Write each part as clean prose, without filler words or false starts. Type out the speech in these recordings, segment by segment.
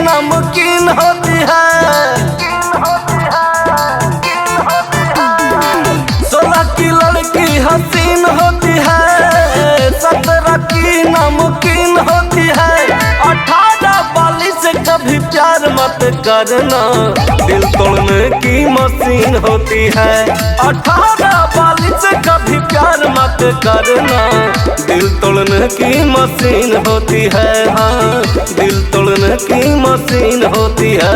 नमकीन होती है। 16 की लड़की हसीन होती है, 17 की नमकीन होती है। 18 वाली से कभी प्यार मत करना, दिल तोड़ने की मशीन होती है। 18 वाली से कभी प्यार मत करना, दिल तोड़ने की मशीन होती है। हाँ, दिल तोड़ने की मशीन होती है।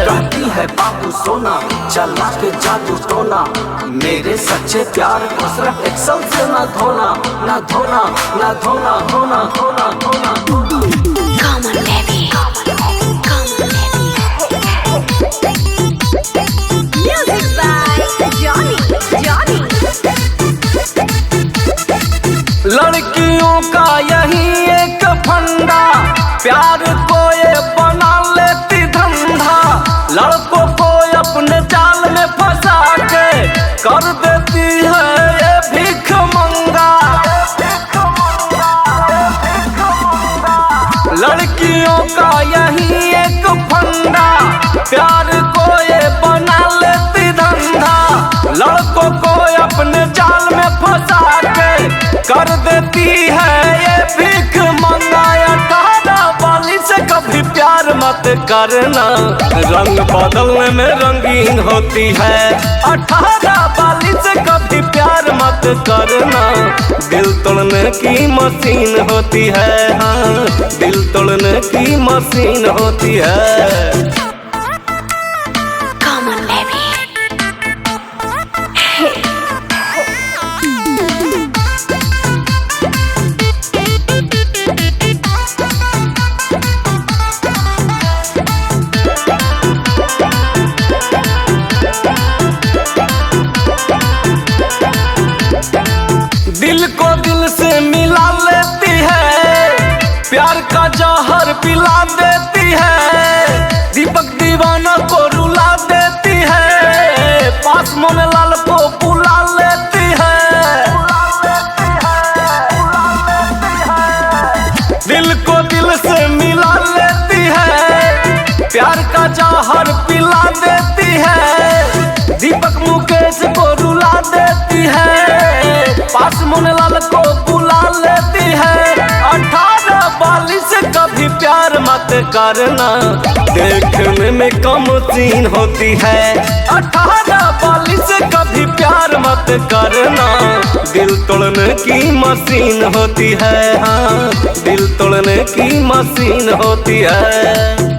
कहती है बाबू सोना, चला के जादू टोना, मेरे सच्चे प्यार को सिर्फ एक्सल से ना धोना, ना धोना, ना धोना, होना, होना, होना, होना। Come on, baby. Come on, baby. Music by Johnny. लड़कियों का यही एक फंडा, प्यार को ये बना लेती धंधा। लड़कों को अपने जाल में फंसा के कर देती है ये भीख मंगा। लड़कियों का यही एक फंडा, प्यार को ये बना लेती धंधा। लड़कों को अपने जाल में फंसा के कर देती है ये भीख मंगा। 18 वाली से कभी प्यार मत करना, रंग बदलने में रंगीन होती है। 18 वाली से कभी प्यार मत करना, दिल तोड़ने की मशीन होती है। हाँ, दिल तोड़ने की मशीन होती है। Come on, baby. दिल को दिल से मिला लेती है, प्यार का जहर पिला देती है। दीपक दीवाना को रुला देती है, पास मोहनलाल को बुला लेती है। दिल को दिल से मिला लेती है, प्यार का जहर पिला देती है। दीपक मुकेश को रुला देती है, पास मोहनलाल को बुला लेती है। 18 वाली से कभी प्यार मत करना, देखने में कम सीन होती है। 18 वाली से कभी प्यार मत करना, दिल तोड़ने की मशीन होती है। हाँ, दिल तोड़ने की मशीन होती है।